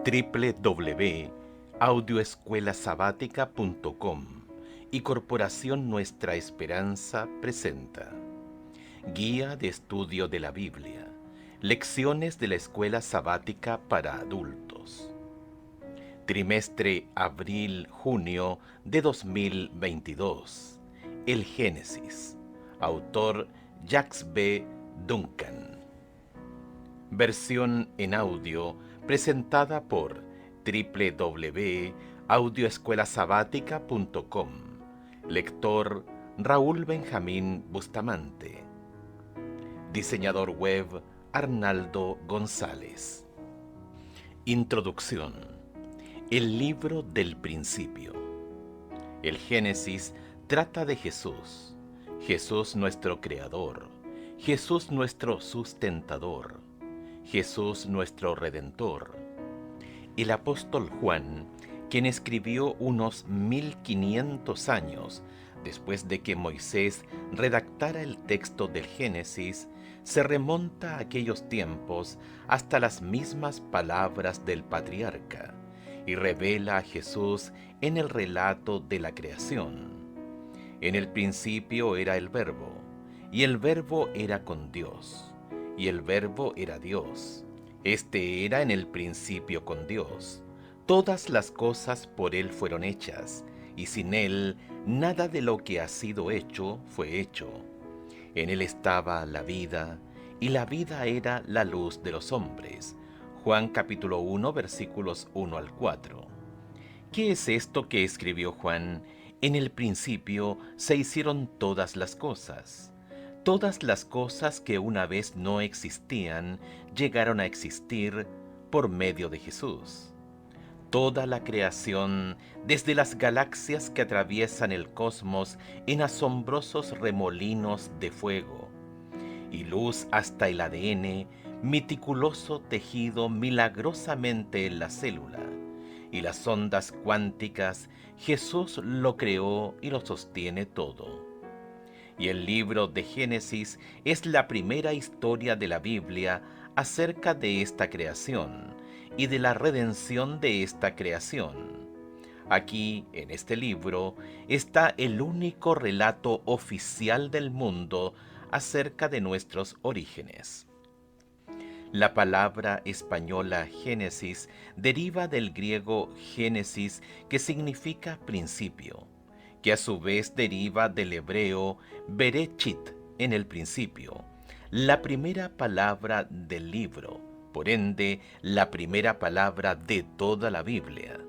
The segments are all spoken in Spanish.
www.audioescuelasabática.com y Corporación Nuestra Esperanza presenta Guía de Estudio de la Biblia, Lecciones de la Escuela Sabática para Adultos. Trimestre abril-junio de 2022. El Génesis. Autor Jacques B. Duncan. Versión en audio presentada por www.audioescuelasabática.com. Lector Raúl Benjamín Bustamante. Diseñador web Arnaldo González. Introducción. El libro del principio. El Génesis trata de Jesús. Jesús nuestro Creador. Jesús nuestro sustentador. Jesús nuestro Redentor. El apóstol Juan, quien escribió unos 1500 años después de que Moisés redactara el texto del Génesis, se remonta a aquellos tiempos hasta las mismas palabras del patriarca y revela a Jesús en el relato de la creación. En el principio era el Verbo, y el Verbo era con Dios, y el Verbo era Dios. Este era en el principio con Dios. Todas las cosas por Él fueron hechas, y sin Él nada de lo que ha sido hecho fue hecho. En Él estaba la vida, y la vida era la luz de los hombres. Juan capítulo 1, versículos 1 al 4. ¿Qué es esto que escribió Juan? En el principio se hicieron todas las cosas. Todas las cosas que una vez no existían llegaron a existir por medio de Jesús. Toda la creación, desde las galaxias que atraviesan el cosmos en asombrosos remolinos de fuego, y luz hasta el ADN, meticuloso tejido milagrosamente en la célula, y las ondas cuánticas, Jesús lo creó y lo sostiene todo. Y el libro de Génesis es la primera historia de la Biblia acerca de esta creación y de la redención de esta creación. Aquí, en este libro, está el único relato oficial del mundo acerca de nuestros orígenes. La palabra española Génesis deriva del griego Génesis, que significa principio, que a su vez deriva del hebreo Berechit, en el principio, la primera palabra del libro, por ende, la primera palabra de toda la Biblia.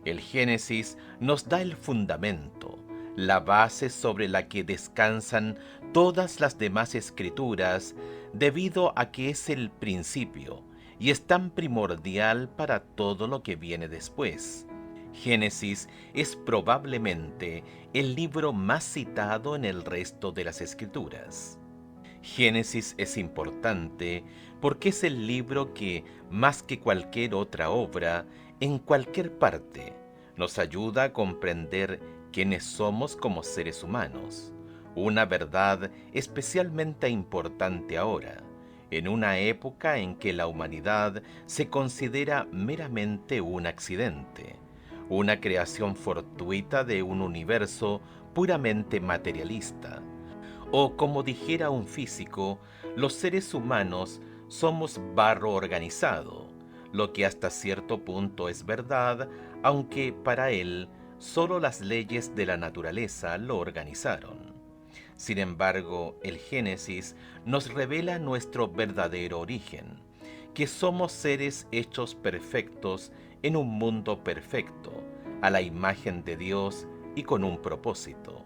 El Génesis nos da el fundamento, la base sobre la que descansan todas las demás escrituras, debido a que es el principio y es tan primordial para todo lo que viene después. Génesis es probablemente el libro más citado en el resto de las escrituras. Génesis es importante porque es el libro que, más que cualquier otra obra, en cualquier parte, nos ayuda a comprender quiénes somos como seres humanos. Una verdad especialmente importante ahora, en una época en que la humanidad se considera meramente un accidente, una creación fortuita de un universo puramente materialista. O como dijera un físico, los seres humanos somos barro organizado, lo que hasta cierto punto es verdad, aunque para él solo las leyes de la naturaleza lo organizaron. Sin embargo, el Génesis nos revela nuestro verdadero origen, que somos seres hechos perfectos en un mundo perfecto, a la imagen de Dios y con un propósito.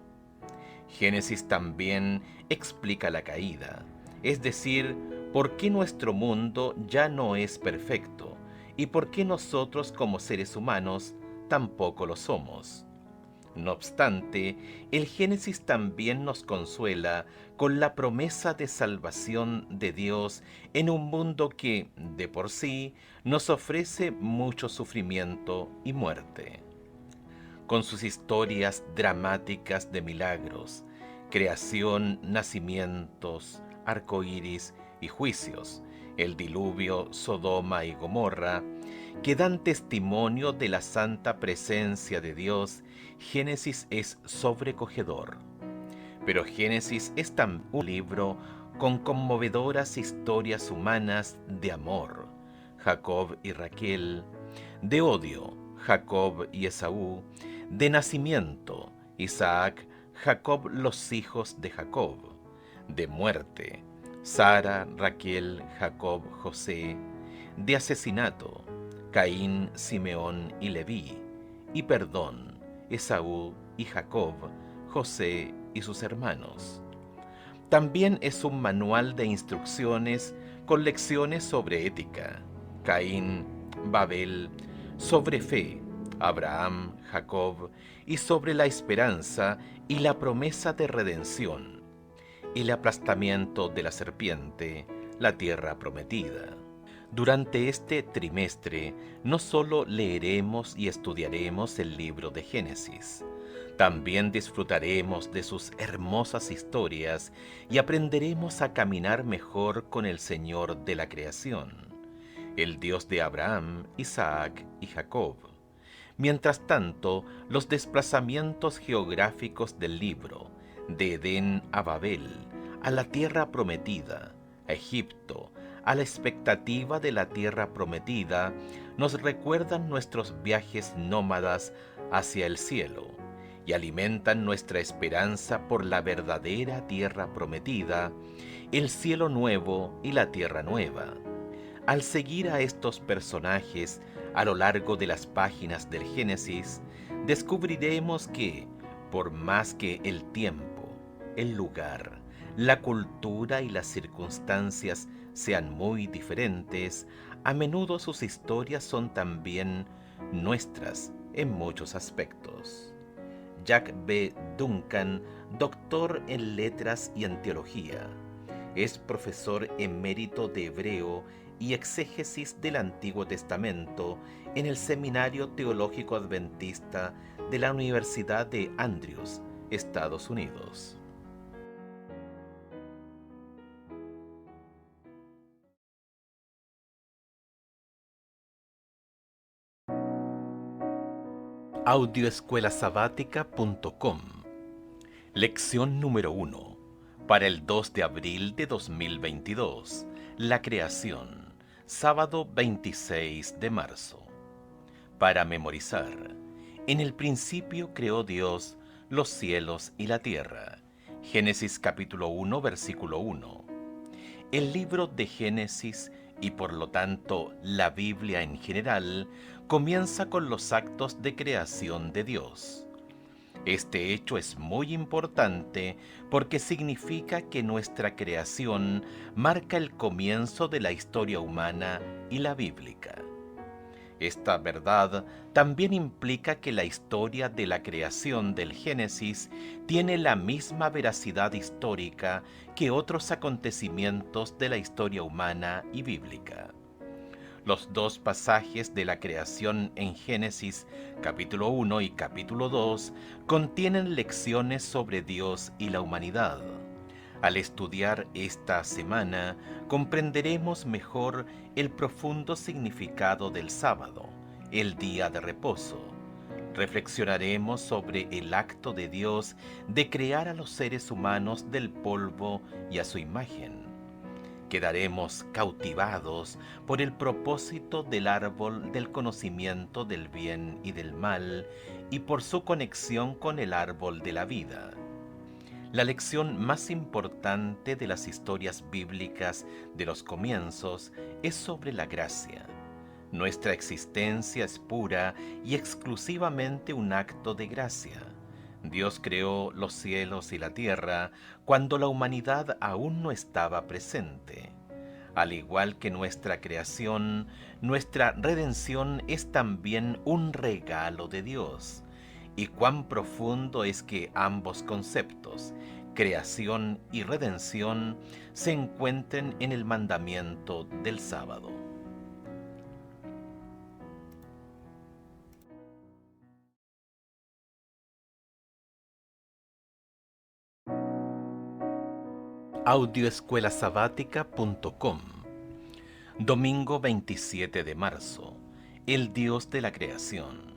Génesis también explica la caída, es decir, por qué nuestro mundo ya no es perfecto y por qué nosotros como seres humanos tampoco lo somos. No obstante, el Génesis también nos consuela con la promesa de salvación de Dios en un mundo que, de por sí, nos ofrece mucho sufrimiento y muerte. Con sus historias dramáticas de creación, nacimientos, arcoíris y juicios, el diluvio, Sodoma y Gomorra, que dan testimonio de la santa presencia de Dios, Génesis es sobrecogedor. Pero Génesis es también un libro con conmovedoras historias humanas de amor, Jacob y Raquel, de odio, Jacob y Esaú, de nacimiento, Isaac, Jacob los hijos de Jacob, de muerte, Sara, Raquel, Jacob, José, de asesinato, Caín, Simeón y Leví, y perdón, Esaú y Jacob, José y sus hermanos. También es un manual de instrucciones con lecciones sobre ética, Caín, Babel, sobre fe, Abraham, Jacob, y sobre la esperanza y la promesa de redención, el aplastamiento de la serpiente, la tierra prometida. Durante este trimestre no solo leeremos y estudiaremos el libro de Génesis, también disfrutaremos de sus hermosas historias y aprenderemos a caminar mejor con el Señor de la creación, el Dios de Abraham, Isaac y Jacob. Mientras tanto, los desplazamientos geográficos del libro, de Edén a Babel, a la tierra prometida, a Egipto, a la expectativa de la tierra prometida, nos recuerdan nuestros viajes nómadas hacia el cielo y alimentan nuestra esperanza por la verdadera tierra prometida, el cielo nuevo y la tierra nueva. Al seguir a estos personajes a lo largo de las páginas del Génesis, descubriremos que, por más que el tiempo, el lugar, la cultura y las circunstancias sean muy diferentes, a menudo sus historias son también nuestras en muchos aspectos. Jack B. Duncan, doctor en letras y en teología, es profesor emérito de hebreo y exégesis del Antiguo Testamento en el Seminario Teológico Adventista de la Universidad de Andrews, Estados Unidos. Audioescuelasabática.com. Lección número 1. Para el 2 de abril de 2022. La creación. Sábado 26 de marzo. Para memorizar. En el principio creó Dios los cielos y la tierra. Génesis capítulo 1, versículo 1. El libro de Génesis, y por lo tanto la Biblia en general, comienza con los actos de creación de Dios. Este hecho es muy importante porque significa que nuestra creación marca el comienzo de la historia humana y la bíblica. Esta verdad también implica que la historia de la creación del Génesis tiene la misma veracidad histórica que otros acontecimientos de la historia humana y bíblica. Los dos pasajes de la creación en Génesis, capítulo 1 y capítulo 2, contienen lecciones sobre Dios y la humanidad. Al estudiar esta semana, comprenderemos mejor el profundo significado del sábado, el día de reposo. Reflexionaremos sobre el acto de Dios de crear a los seres humanos del polvo y a su imagen. Quedaremos cautivados por el propósito del árbol del conocimiento del bien y del mal y por su conexión con el árbol de la vida. La lección más importante de las historias bíblicas de los comienzos es sobre la gracia. Nuestra existencia es pura y exclusivamente un acto de gracia. Dios creó los cielos y la tierra cuando la humanidad aún no estaba presente. Al igual que nuestra creación, nuestra redención es también un regalo de Dios. Y cuán profundo es que ambos conceptos, creación y redención, se encuentren en el mandamiento del sábado. Audioescuelasabática.com. Domingo 27 de marzo. El Dios de la creación.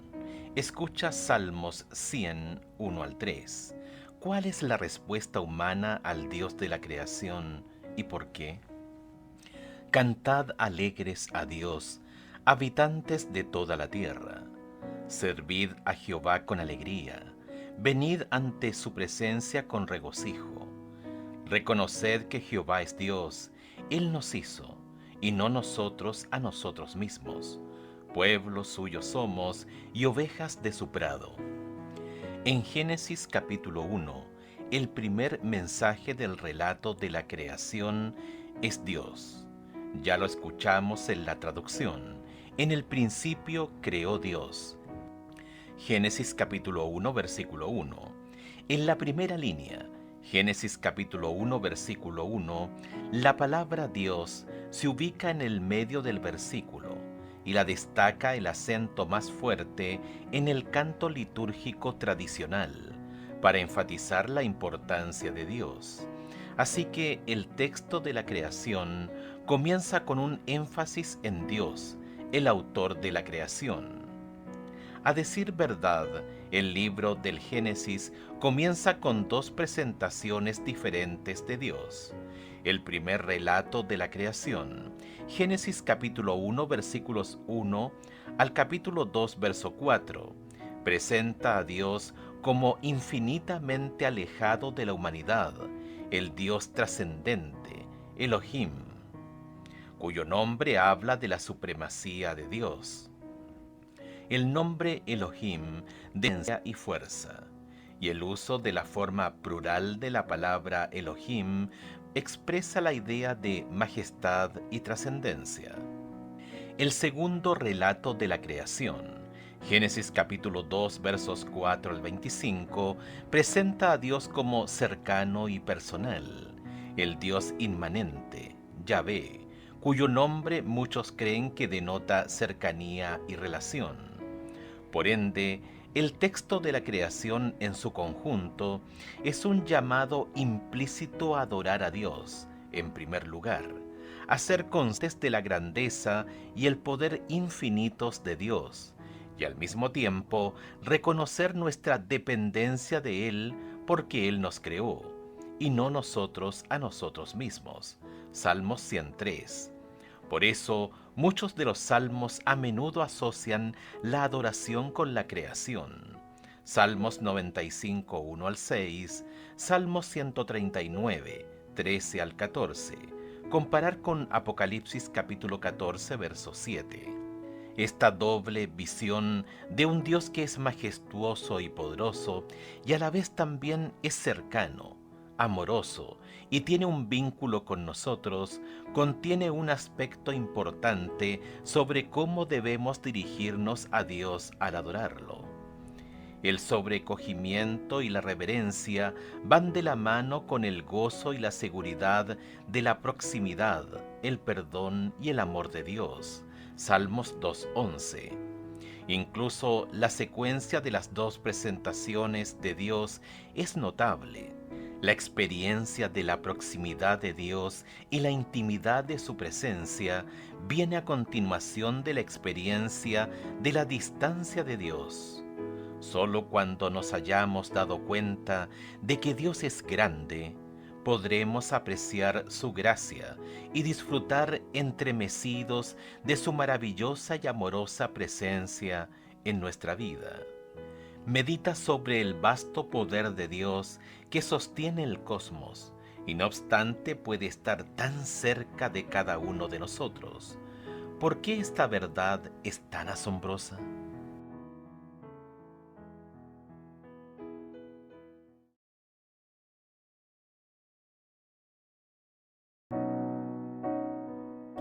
Escucha Salmos 100, 1 al 3. ¿Cuál es la respuesta humana al Dios de la creación y por qué? Cantad alegres a Dios, habitantes de toda la tierra. Servid a Jehová con alegría. Venid ante su presencia con regocijo. Reconoced que Jehová es Dios, Él nos hizo, y no nosotros a nosotros mismos. Pueblo suyo somos y ovejas de su prado. En Génesis capítulo 1, el primer mensaje del relato de la creación es Dios. Ya lo escuchamos en la traducción. En el principio creó Dios. Génesis capítulo 1, versículo 1. En la primera línea, Génesis capítulo 1, versículo 1, la palabra Dios se ubica en el medio del versículo y la destaca el acento más fuerte en el canto litúrgico tradicional para enfatizar la importancia de Dios. Así que el texto de la creación comienza con un énfasis en Dios, el autor de la creación. A decir verdad, el libro del Génesis comienza con dos presentaciones diferentes de Dios. El primer relato de la creación, Génesis capítulo 1 versículos 1 al capítulo 2 verso 4, presenta a Dios como infinitamente alejado de la humanidad, el Dios trascendente, Elohim, cuyo nombre habla de la supremacía de Dios. El nombre Elohim de potencia y fuerza, y el uso de la forma plural de la palabra Elohim expresa la idea de majestad y trascendencia. El segundo relato de la creación, Génesis capítulo 2 versos 4 al 25, presenta a Dios como cercano y personal, el Dios inmanente, Yahvé, cuyo nombre muchos creen que denota cercanía y relación. Por ende, el texto de la creación en su conjunto es un llamado implícito a adorar a Dios, en primer lugar, a ser conscientes de la grandeza y el poder infinitos de Dios, y al mismo tiempo reconocer nuestra dependencia de Él porque Él nos creó, y no nosotros a nosotros mismos. Salmos 103. Por eso, muchos de los salmos a menudo asocian la adoración con la creación. Salmos 95, 1 al 6, Salmos 139, 13 al 14. Comparar con Apocalipsis capítulo 14, verso 7. Esta doble visión de un Dios que es majestuoso y poderoso y a la vez también es cercano, amoroso y tiene un vínculo con nosotros, contiene un aspecto importante sobre cómo debemos dirigirnos a Dios al adorarlo. El sobrecogimiento y la reverencia van de la mano con el gozo y la seguridad de la proximidad, el perdón y el amor de Dios. Salmos 2:11. Incluso la secuencia de las dos presentaciones de Dios es notable. La experiencia de la proximidad de Dios y la intimidad de su presencia viene a continuación de la experiencia de la distancia de Dios. Solo cuando nos hayamos dado cuenta de que Dios es grande, podremos apreciar su gracia y disfrutar entremecidos de su maravillosa y amorosa presencia en nuestra vida. Medita sobre el vasto poder de Dios que sostiene el cosmos y no obstante puede estar tan cerca de cada uno de nosotros. ¿Por qué esta verdad es tan asombrosa?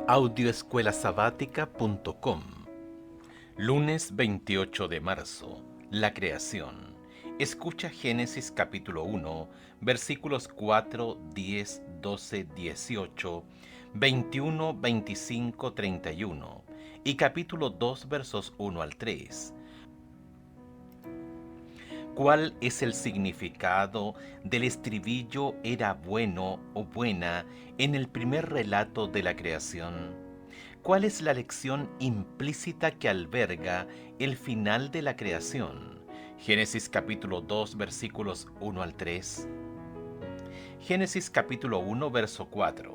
Audioescuelasabática.com. Lunes 28 de marzo. La creación. Escucha Génesis capítulo 1, versículos 4, 10, 12, 18, 21, 25, 31 y capítulo 2 versos 1 al 3. ¿Cuál es el significado del estribillo era bueno o buena en el primer relato de la creación? ¿Cuál es la lección implícita que alberga el final de la creación? Génesis capítulo 2 versículos 1 al 3. Génesis capítulo 1 verso 4.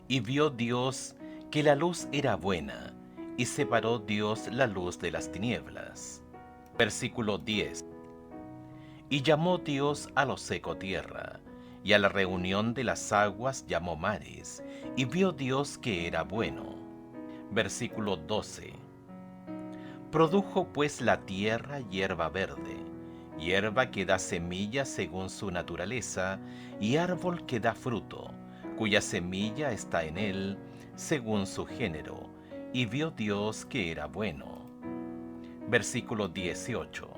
Y vio Dios que la luz era buena, y separó Dios la luz de las tinieblas. Versículo 10. Y llamó Dios a lo seco tierra, y a la reunión de las aguas llamó mares, y vio Dios que era bueno. Versículo 12. Produjo pues la tierra hierba verde, hierba que da semilla según su naturaleza, y árbol que da fruto, cuya semilla está en él, según su género, y vio Dios que era bueno. Versículo 18.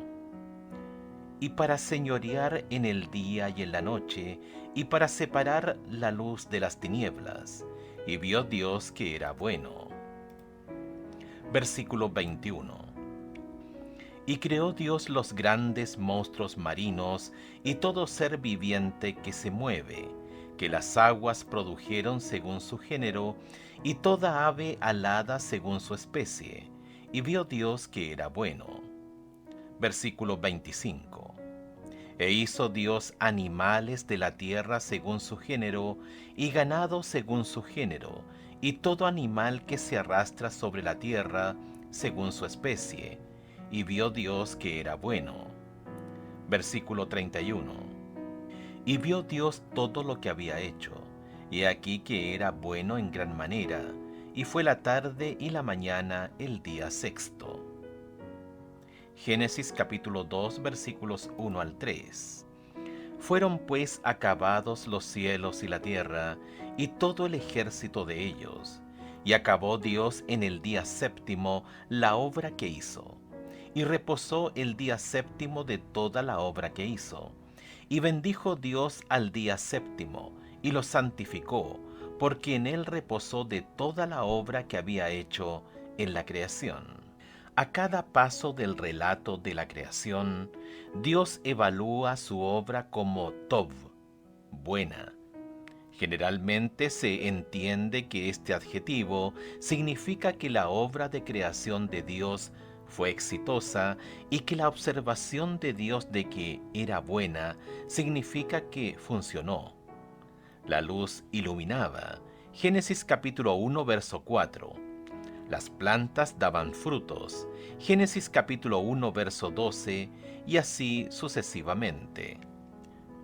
Y para señorear en el día y en la noche, y para separar la luz de las tinieblas, y vio Dios que era bueno. Versículo 21. Y creó Dios los grandes monstruos marinos y todo ser viviente que se mueve, que las aguas produjeron según su género, y toda ave alada según su especie, y vio Dios que era bueno. Versículo 25. E hizo Dios animales de la tierra según su género, y ganado según su género, y todo animal que se arrastra sobre la tierra según su especie, y vio Dios que era bueno. Versículo 31. Y vio Dios todo lo que había hecho, y aquí que era bueno en gran manera, y fue la tarde y la mañana el día sexto. Génesis capítulo 2 versículos 1 al 3. Fueron pues acabados los cielos y la tierra, y todo el ejército de ellos. Y acabó Dios en el día séptimo la obra que hizo. Y reposó el día séptimo de toda la obra que hizo. Y bendijo Dios al día séptimo, y lo santificó, porque en él reposó de toda la obra que había hecho en la creación. A cada paso del relato de la creación, Dios evalúa su obra como Tov, buena. Generalmente se entiende que este adjetivo significa que la obra de creación de Dios fue exitosa y que la observación de Dios de que era buena significa que funcionó. La luz iluminaba. Génesis capítulo 1 verso 4. Las plantas daban frutos. Génesis capítulo 1 verso 12 y así sucesivamente.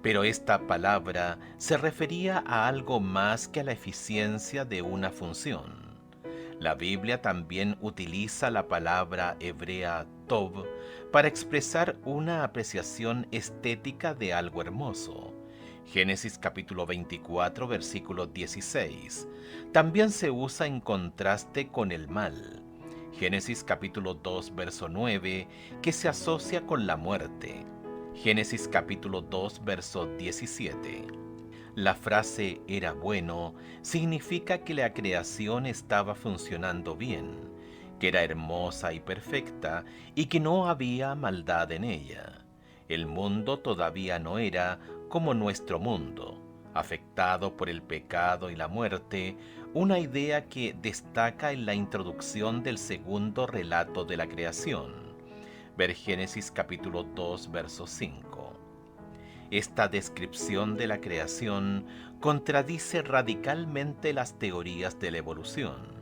Pero esta palabra se refería a algo más que a la eficiencia de una función. La Biblia también utiliza la palabra hebrea tov para expresar una apreciación estética de algo hermoso. Génesis capítulo 24 versículo 16. También se usa en contraste con el mal. Génesis capítulo 2 verso 9, que se asocia con la muerte. Génesis capítulo 2 verso 17. La frase era bueno significa que la creación estaba funcionando bien, que era hermosa y perfecta y que no había maldad en ella. El mundo todavía no era como nuestro mundo, afectado por el pecado y la muerte, una idea que destaca en la introducción del segundo relato de la creación. Ver Génesis capítulo 2 verso 5. Esta descripción de la creación contradice radicalmente las teorías de la evolución,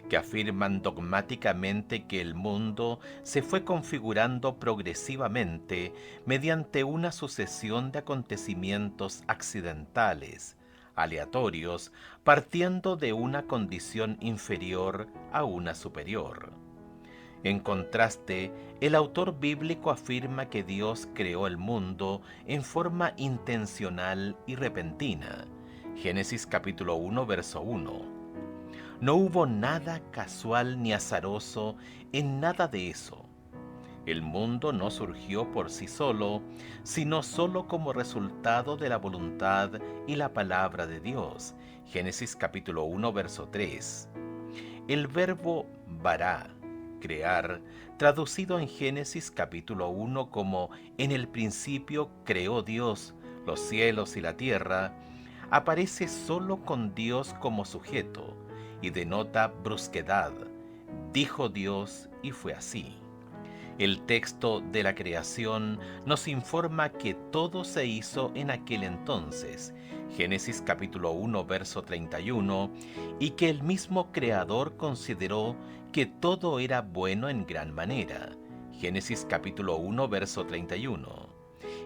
que afirman dogmáticamente que el mundo se fue configurando progresivamente mediante una sucesión de acontecimientos accidentales, aleatorios, partiendo de una condición inferior a una superior. En contraste, el autor bíblico afirma que Dios creó el mundo en forma intencional y repentina. Génesis capítulo 1, verso 1. No hubo nada casual ni azaroso en nada de eso. El mundo no surgió por sí solo, sino solo como resultado de la voluntad y la palabra de Dios. Génesis capítulo 1, verso 3. El verbo bará, crear, traducido en Génesis capítulo 1 como en el principio creó Dios los cielos y la tierra, aparece solo con Dios como sujeto y denota brusquedad. Dijo Dios y fue así. El texto de la creación nos informa que todo se hizo en aquel entonces, Génesis capítulo 1, verso 31, y que el mismo Creador consideró que todo era bueno en gran manera, Génesis capítulo 1, verso 31.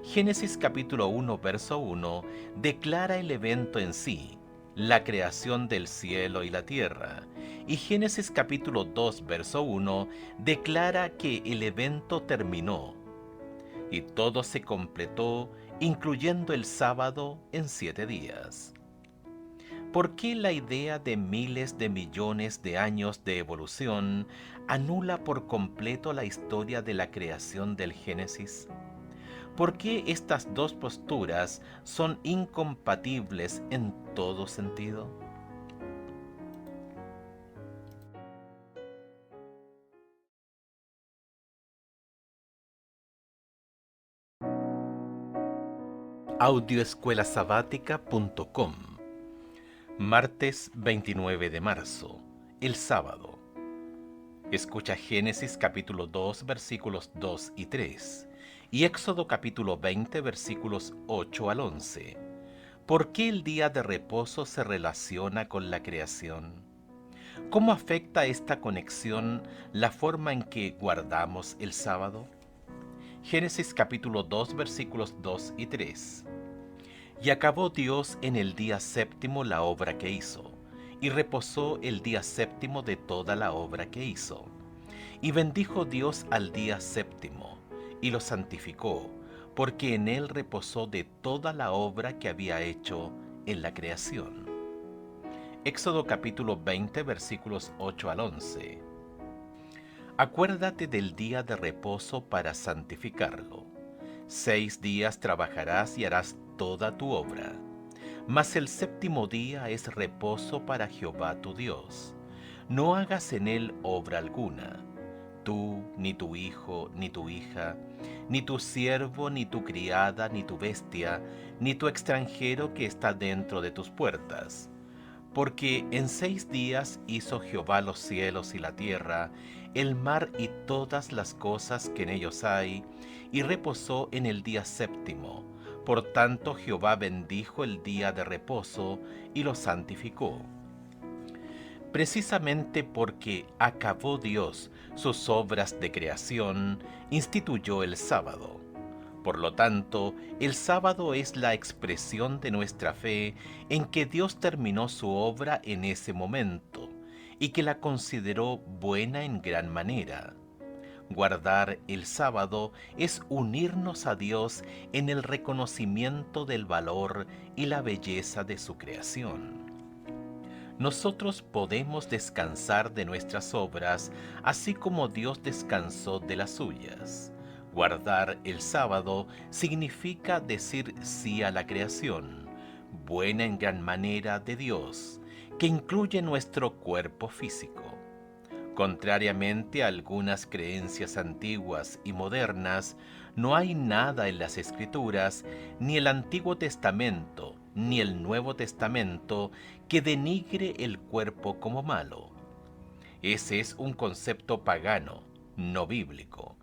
Génesis capítulo 1, verso 1 declara el evento en sí, la creación del cielo y la tierra, y Génesis capítulo 2, verso 1 declara que el evento terminó, y todo se completó, incluyendo el sábado en 7 días. ¿Por qué la idea de miles de millones de años de evolución anula por completo la historia de la creación del Génesis? ¿Por qué estas dos posturas son incompatibles en todo sentido? Audioescuelasabática.com. Martes 29 de marzo, el sábado. Escucha Génesis capítulo 2 versículos 2 y 3 y Éxodo capítulo 20 versículos 8 al 11. ¿Por qué el día de reposo se relaciona con la creación? ¿Cómo afecta esta conexión la forma en que guardamos el sábado? Génesis capítulo 2 versículos 2 y 3. Y acabó Dios en el día séptimo la obra que hizo, y reposó el día séptimo de toda la obra que hizo. Y bendijo Dios al día séptimo, y lo santificó, porque en él reposó de toda la obra que había hecho en la creación. Éxodo capítulo 20 versículos 8 al 11. Acuérdate del día de reposo para santificarlo. 6 días trabajarás y harás toda tu obra. Mas el séptimo día es reposo para Jehová tu Dios. No hagas en él obra alguna, tú, ni tu hijo, ni tu hija, ni tu siervo, ni tu criada, ni tu bestia, ni tu extranjero que está dentro de tus puertas. Porque en 6 días hizo Jehová los cielos y la tierra, el mar y todas las cosas que en ellos hay, y reposó en el día séptimo. Por tanto Jehová bendijo el día de reposo y lo santificó. Precisamente porque acabó Dios sus obras de creación, instituyó el sábado. Por lo tanto, el sábado es la expresión de nuestra fe en que Dios terminó su obra en ese momento y que la consideró buena en gran manera. Guardar el sábado es unirnos a Dios en el reconocimiento del valor y la belleza de su creación. Nosotros podemos descansar de nuestras obras, así como Dios descansó de las suyas. Guardar el sábado significa decir sí a la creación, buena en gran manera de Dios, que incluye nuestro cuerpo físico. Contrariamente a algunas creencias antiguas y modernas, no hay nada en las Escrituras, ni el Antiguo Testamento, ni el Nuevo Testamento, que denigre el cuerpo como malo. Ese es un concepto pagano, no bíblico.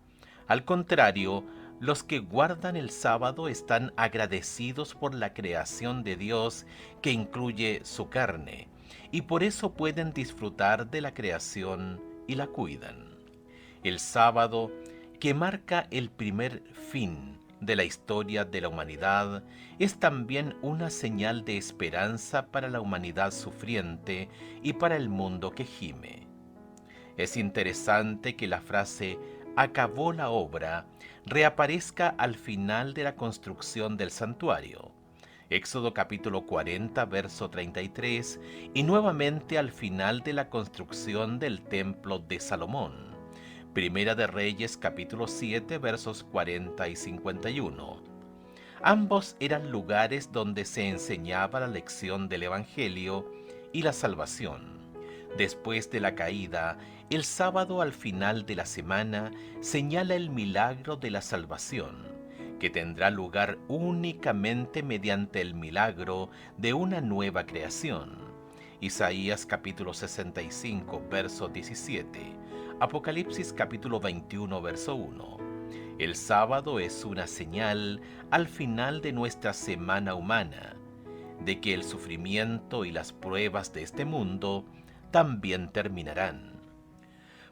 Al contrario, los que guardan el sábado están agradecidos por la creación de Dios que incluye su carne, y por eso pueden disfrutar de la creación y la cuidan. El sábado, que marca el primer fin de la historia de la humanidad, es también una señal de esperanza para la humanidad sufriente y para el mundo que gime. Es interesante que la frase "acabó la obra" reaparezca al final de la construcción del santuario. Éxodo capítulo 40, verso 33, y nuevamente al final de la construcción del templo de Salomón. Primera de Reyes capítulo 7, versos 40 y 51. Ambos eran lugares donde se enseñaba la lección del Evangelio y la salvación. Después de la caída, el sábado al final de la semana señala el milagro de la salvación, que tendrá lugar únicamente mediante el milagro de una nueva creación. Isaías capítulo 65, verso 17, Apocalipsis capítulo 21, verso 1. El sábado es una señal al final de nuestra semana humana, de que el sufrimiento y las pruebas de este mundo también terminarán.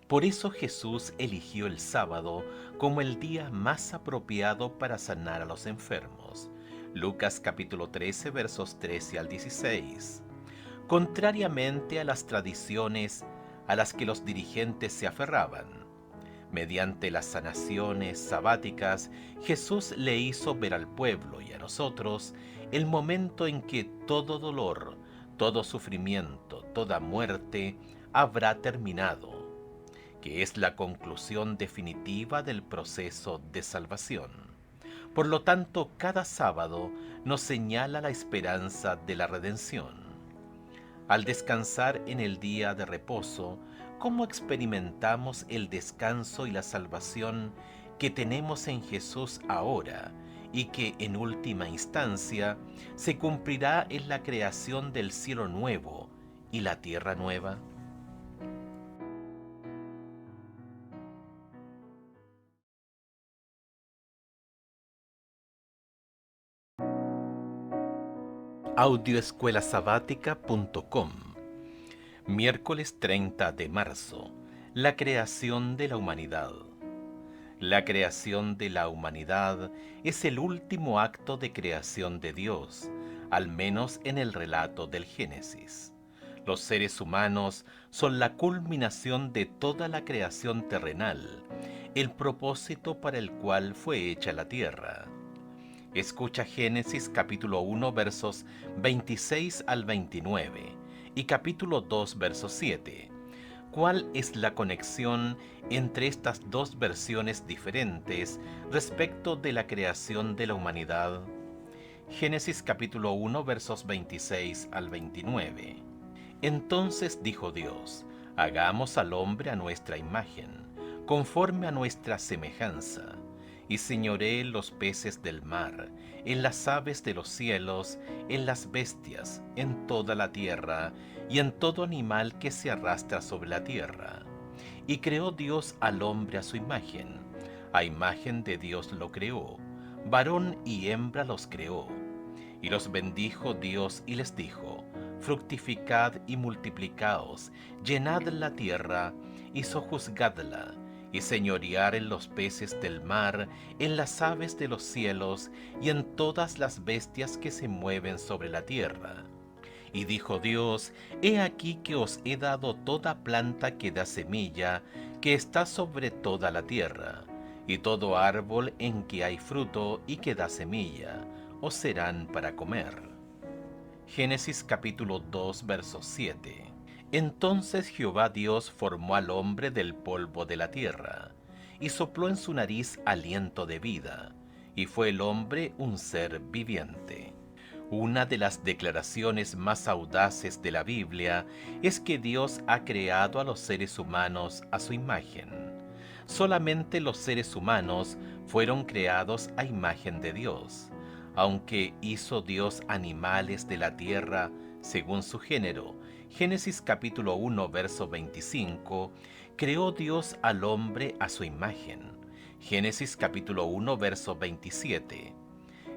Por eso Jesús eligió el sábado como el día más apropiado para sanar a los enfermos. Lucas capítulo 13, versos 13 al 16. Contrariamente a las tradiciones a las que los dirigentes se aferraban, mediante las sanaciones sabáticas, Jesús le hizo ver al pueblo y a nosotros el momento en que todo dolor, todo sufrimiento, toda muerte habrá terminado, que es la conclusión definitiva del proceso de salvación. Por lo tanto, cada sábado nos señala la esperanza de la redención. Al descansar en el día de reposo, ¿cómo experimentamos el descanso y la salvación que tenemos en Jesús ahora y que en última instancia se cumplirá en la creación del cielo nuevo y la tierra nueva? Audioescuelasabática.com. Miércoles 30 de marzo. La creación de la humanidad. La creación de la humanidad es el último acto de creación de Dios, al menos en el relato del Génesis. Los seres humanos son la culminación de toda la creación terrenal, el propósito para el cual fue hecha la tierra. Escucha Génesis capítulo 1 versos 26 al 29 y capítulo 2 verso 7. ¿Cuál es la conexión entre estas dos versiones diferentes respecto de la creación de la humanidad? Génesis capítulo 1 versos 26 al 29. Entonces dijo Dios: hagamos al hombre a nuestra imagen, conforme a nuestra semejanza, y señoree en los peces del mar, en las aves de los cielos, en las bestias, en toda la tierra, y en todo animal que se arrastra sobre la tierra. Y creó Dios al hombre a su imagen, a imagen de Dios lo creó, varón y hembra los creó. Y los bendijo Dios y les dijo: fructificad y multiplicaos, llenad la tierra y sojuzgadla, y señorear en los peces del mar, en las aves de los cielos, y en todas las bestias que se mueven sobre la tierra. Y dijo Dios: he aquí que os he dado toda planta que da semilla, que está sobre toda la tierra, y todo árbol en que hay fruto y que da semilla, os serán para comer. Génesis capítulo 2 verso 7. Entonces Jehová Dios formó al hombre del polvo de la tierra, y sopló en su nariz aliento de vida, y fue el hombre un ser viviente. Una de las declaraciones más audaces de la Biblia es que Dios ha creado a los seres humanos a su imagen. Solamente los seres humanos fueron creados a imagen de Dios. Aunque hizo Dios animales de la tierra según su género, Génesis capítulo 1 verso 25, creó Dios al hombre a su imagen. Génesis capítulo 1 verso 27.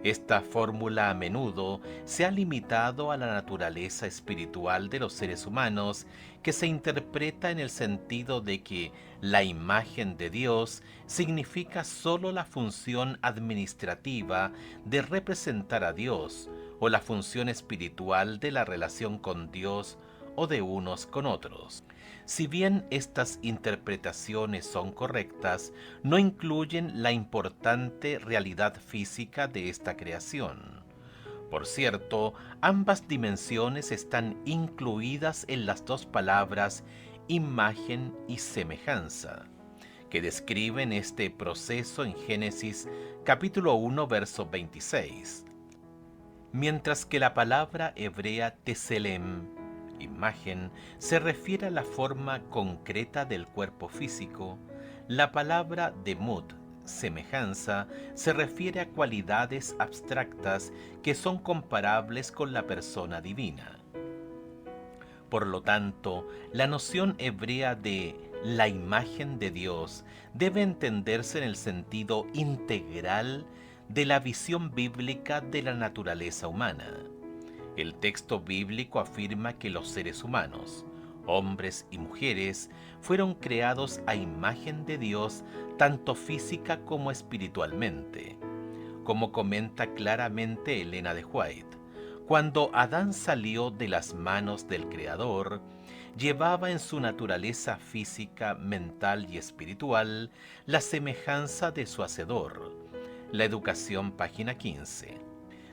Esta fórmula a menudo se ha limitado a la naturaleza espiritual de los seres humanos, que se interpreta en el sentido de que la imagen de Dios significa solo la función administrativa de representar a Dios, o la función espiritual de la relación con Dios o de unos con otros. Si bien estas interpretaciones son correctas, no incluyen la importante realidad física de esta creación. Por cierto, ambas dimensiones están incluidas en las dos palabras imagen y semejanza, que describen este proceso en Génesis capítulo 1 verso 26. Mientras que la palabra hebrea tselem, imagen, se refiere a la forma concreta del cuerpo físico, la palabra demut, semejanza, se refiere a cualidades abstractas que son comparables con la persona divina. Por lo tanto, la noción hebrea de la imagen de Dios debe entenderse en el sentido integral de la visión bíblica de la naturaleza humana. El texto bíblico afirma que los seres humanos, hombres y mujeres, fueron creados a imagen de Dios tanto física como espiritualmente. Como comenta claramente Elena de White, cuando Adán salió de las manos del Creador, llevaba en su naturaleza física, mental y espiritual la semejanza de su Hacedor. La Educación, página 15.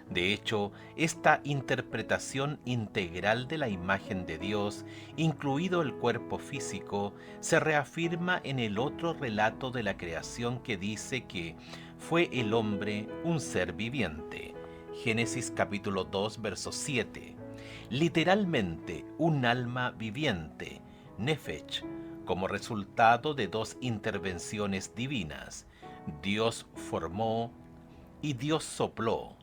De hecho, esta interpretación integral de la imagen de Dios, incluido el cuerpo físico, se reafirma en el otro relato de la creación que dice que fue el hombre un ser viviente. Génesis capítulo 2, verso 7. Literalmente, un alma viviente, Nefesh, como resultado de dos intervenciones divinas. Dios formó y Dios sopló.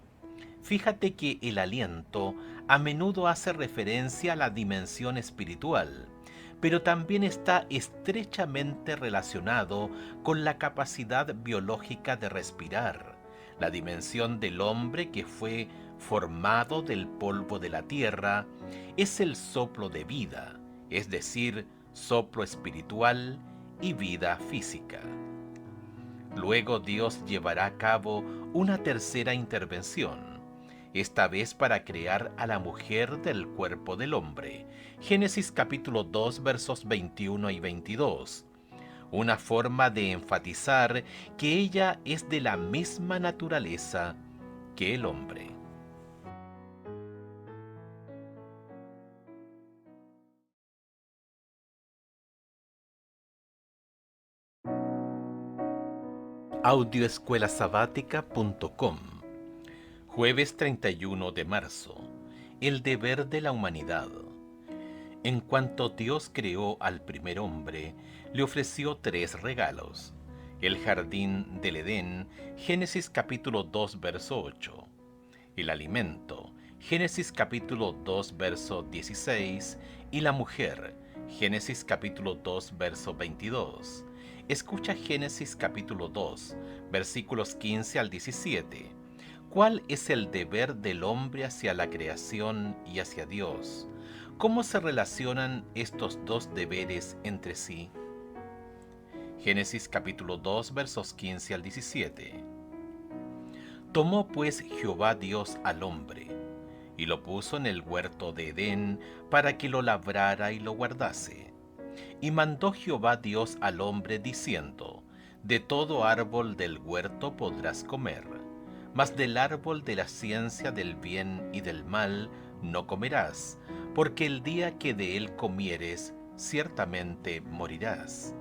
Fíjate que el aliento a menudo hace referencia a la dimensión espiritual, pero también está estrechamente relacionado con la capacidad biológica de respirar, la dimensión del hombre que fue formado del polvo de la tierra, es el soplo de vida, es decir, soplo espiritual y vida física. Luego Dios llevará a cabo una tercera intervención, esta vez para crear a la mujer del cuerpo del hombre. Génesis capítulo 2 versos 21 y 22. Una forma de enfatizar que ella es de la misma naturaleza que el hombre. Audioescuelasabática.com. Jueves 31 de marzo. El deber de la humanidad. En cuanto Dios creó al primer hombre, le ofreció tres regalos. El jardín del Edén, Génesis capítulo 2, verso 8. El alimento, Génesis capítulo 2, verso 16. Y la mujer, Génesis capítulo 2, verso 22. Escucha Génesis capítulo 2, versículos 15 al 17. ¿Cuál es el deber del hombre hacia la creación y hacia Dios? ¿Cómo se relacionan estos dos deberes entre sí? Génesis capítulo 2 versos 15 al 17. Tomó pues Jehová Dios al hombre, y lo puso en el huerto de Edén para que lo labrara y lo guardase. Y mandó Jehová Dios al hombre diciendo, de todo árbol del huerto podrás comer, mas del árbol de la ciencia del bien y del mal no comerás, porque el día que de él comieres, ciertamente morirás.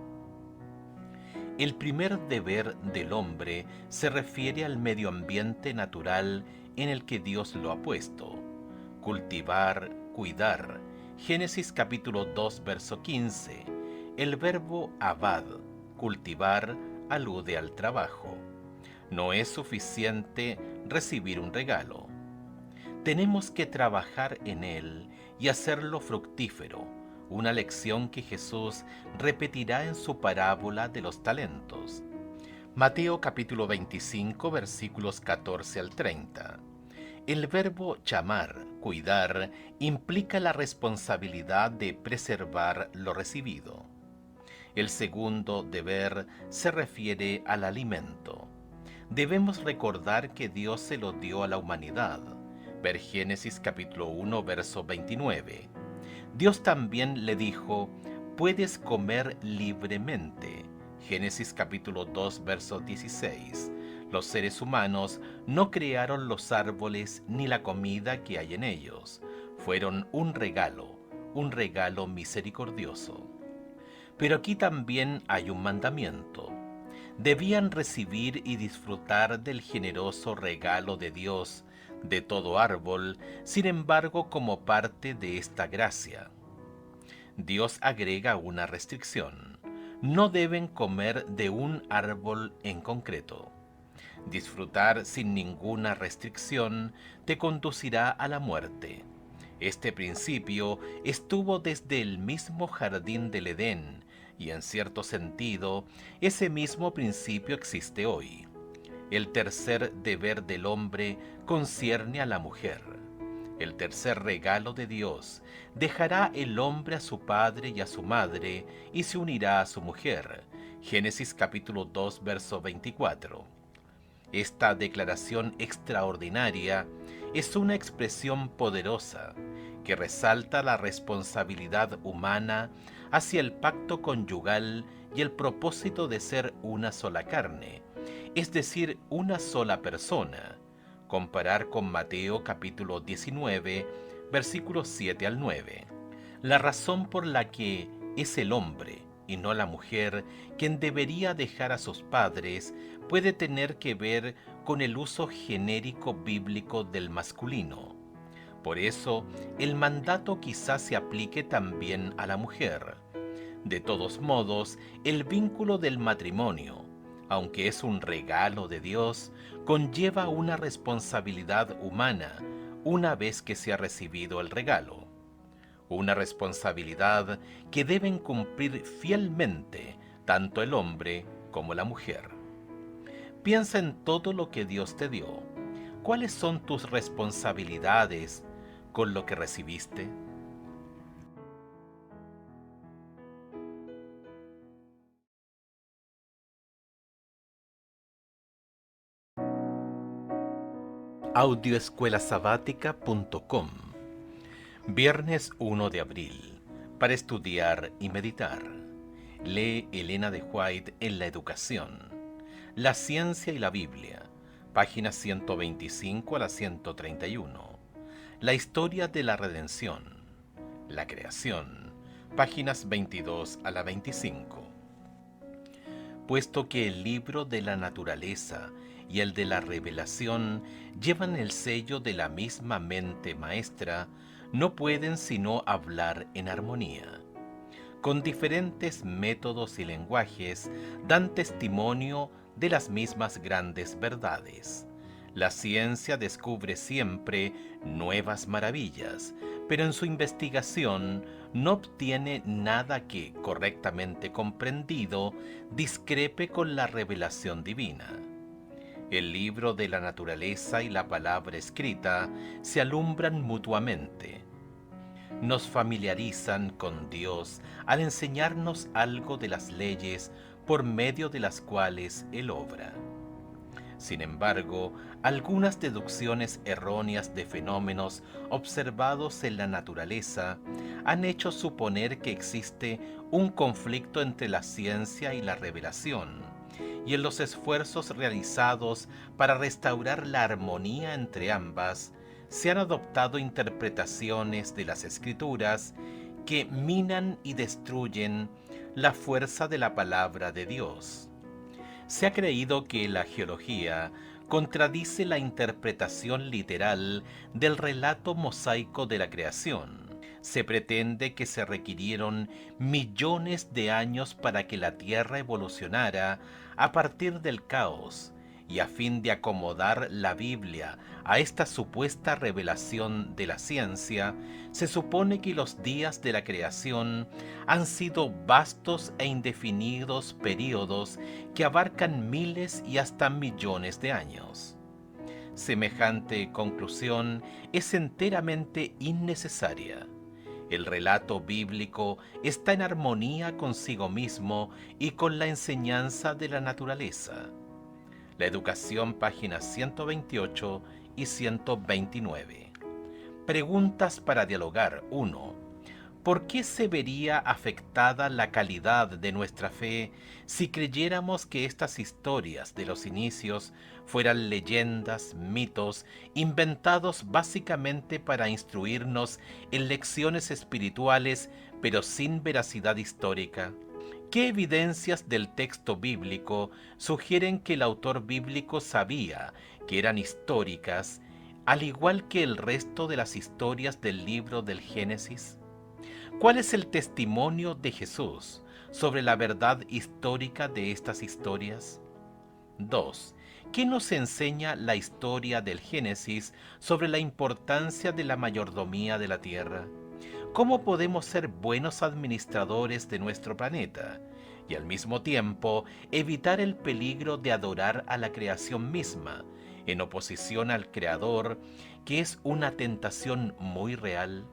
El primer deber del hombre se refiere al medio ambiente natural en el que Dios lo ha puesto. Cultivar, cuidar. Génesis capítulo 2, verso 15. El verbo abad, cultivar, alude al trabajo. No es suficiente recibir un regalo. Tenemos que trabajar en él y hacerlo fructífero, una lección que Jesús repetirá en su parábola de los talentos. Mateo capítulo 25 versículos 14 al 30. El verbo llamar, cuidar, implica la responsabilidad de preservar lo recibido. El segundo deber se refiere al alimento. Debemos recordar que Dios se lo dio a la humanidad. Ver Génesis capítulo 1 verso 29. Dios también le dijo, puedes comer libremente. Génesis capítulo 2 verso 16. Los seres humanos no crearon los árboles ni la comida que hay en ellos. Fueron un regalo misericordioso. Pero aquí también hay un mandamiento. Debían recibir y disfrutar del generoso regalo de Dios, de todo árbol, sin embargo, como parte de esta gracia. Dios agrega una restricción. No deben comer de un árbol en concreto. Disfrutar sin ninguna restricción te conducirá a la muerte. Este principio estuvo desde el mismo jardín del Edén, y en cierto sentido, ese mismo principio existe hoy. El tercer deber del hombre concierne a la mujer. El tercer regalo de Dios: dejará el hombre a su padre y a su madre, y se unirá a su mujer. Génesis capítulo 2, verso 24. Esta declaración extraordinaria es una expresión poderosa que resalta la responsabilidad humana hacia el pacto conyugal y el propósito de ser una sola carne, es decir, una sola persona. Comparar con Mateo capítulo 19, versículos 7 al 9. La razón por la que es el hombre y no la mujer quien debería dejar a sus padres puede tener que ver con el uso genérico bíblico del masculino. Por eso, el mandato quizás se aplique también a la mujer. De todos modos, el vínculo del matrimonio, aunque es un regalo de Dios, conlleva una responsabilidad humana una vez que se ha recibido el regalo. Una responsabilidad que deben cumplir fielmente tanto el hombre como la mujer. Piensa en todo lo que Dios te dio. ¿Cuáles son tus responsabilidades con lo que recibiste? Audioescuelasabática.com. Viernes 1 de abril. Para estudiar y meditar. Lee Elena de White en La educación. La ciencia y la Biblia. Páginas 125 a la 131. La historia de la redención. La creación. Páginas 22 a la 25. Puesto que el libro de la naturaleza y el de la revelación llevan el sello de la misma mente maestra, no pueden sino hablar en armonía. Con diferentes métodos y lenguajes dan testimonio de las mismas grandes verdades. La ciencia descubre siempre nuevas maravillas, pero en su investigación no obtiene nada que, correctamente comprendido, discrepe con la revelación divina. El libro de la naturaleza y la palabra escrita se alumbran mutuamente. Nos familiarizan con Dios al enseñarnos algo de las leyes por medio de las cuales Él obra. Sin embargo, algunas deducciones erróneas de fenómenos observados en la naturaleza han hecho suponer que existe un conflicto entre la ciencia y la revelación, y en los esfuerzos realizados para restaurar la armonía entre ambas, se han adoptado interpretaciones de las Escrituras que minan y destruyen la fuerza de la palabra de Dios. Se ha creído que la geología contradice la interpretación literal del relato mosaico de la creación. Se pretende que se requirieron millones de años para que la Tierra evolucionara a partir del caos, y a fin de acomodar la Biblia a esta supuesta revelación de la ciencia, se supone que los días de la creación han sido vastos e indefinidos períodos que abarcan miles y hasta millones de años. Semejante conclusión es enteramente innecesaria. El relato bíblico está en armonía consigo mismo y con la enseñanza de la naturaleza. La educación, páginas 128 y 129. Preguntas para dialogar. 1. ¿Por qué se vería afectada la calidad de nuestra fe si creyéramos que estas historias de los inicios fueran leyendas, mitos, inventados básicamente para instruirnos en lecciones espirituales, pero sin veracidad histórica? ¿Qué evidencias del texto bíblico sugieren que el autor bíblico sabía que eran históricas, al igual que el resto de las historias del libro del Génesis? ¿Cuál es el testimonio de Jesús sobre la verdad histórica de estas historias? 2. ¿Qué nos enseña la historia del Génesis sobre la importancia de la mayordomía de la tierra? ¿Cómo podemos ser buenos administradores de nuestro planeta y al mismo tiempo evitar el peligro de adorar a la creación misma, en oposición al Creador, que es una tentación muy real?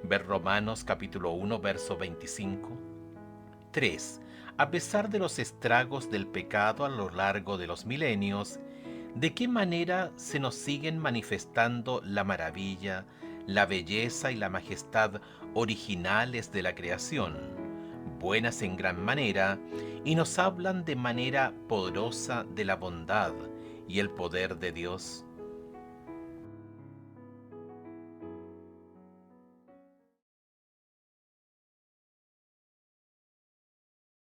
Ver Romanos capítulo 1, verso 25. 3. A pesar de los estragos del pecado a lo largo de los milenios, ¿de qué manera se nos siguen manifestando la maravilla, la belleza y la majestad originales de la creación, buenas en gran manera, y nos hablan de manera poderosa de la bondad y el poder de Dios?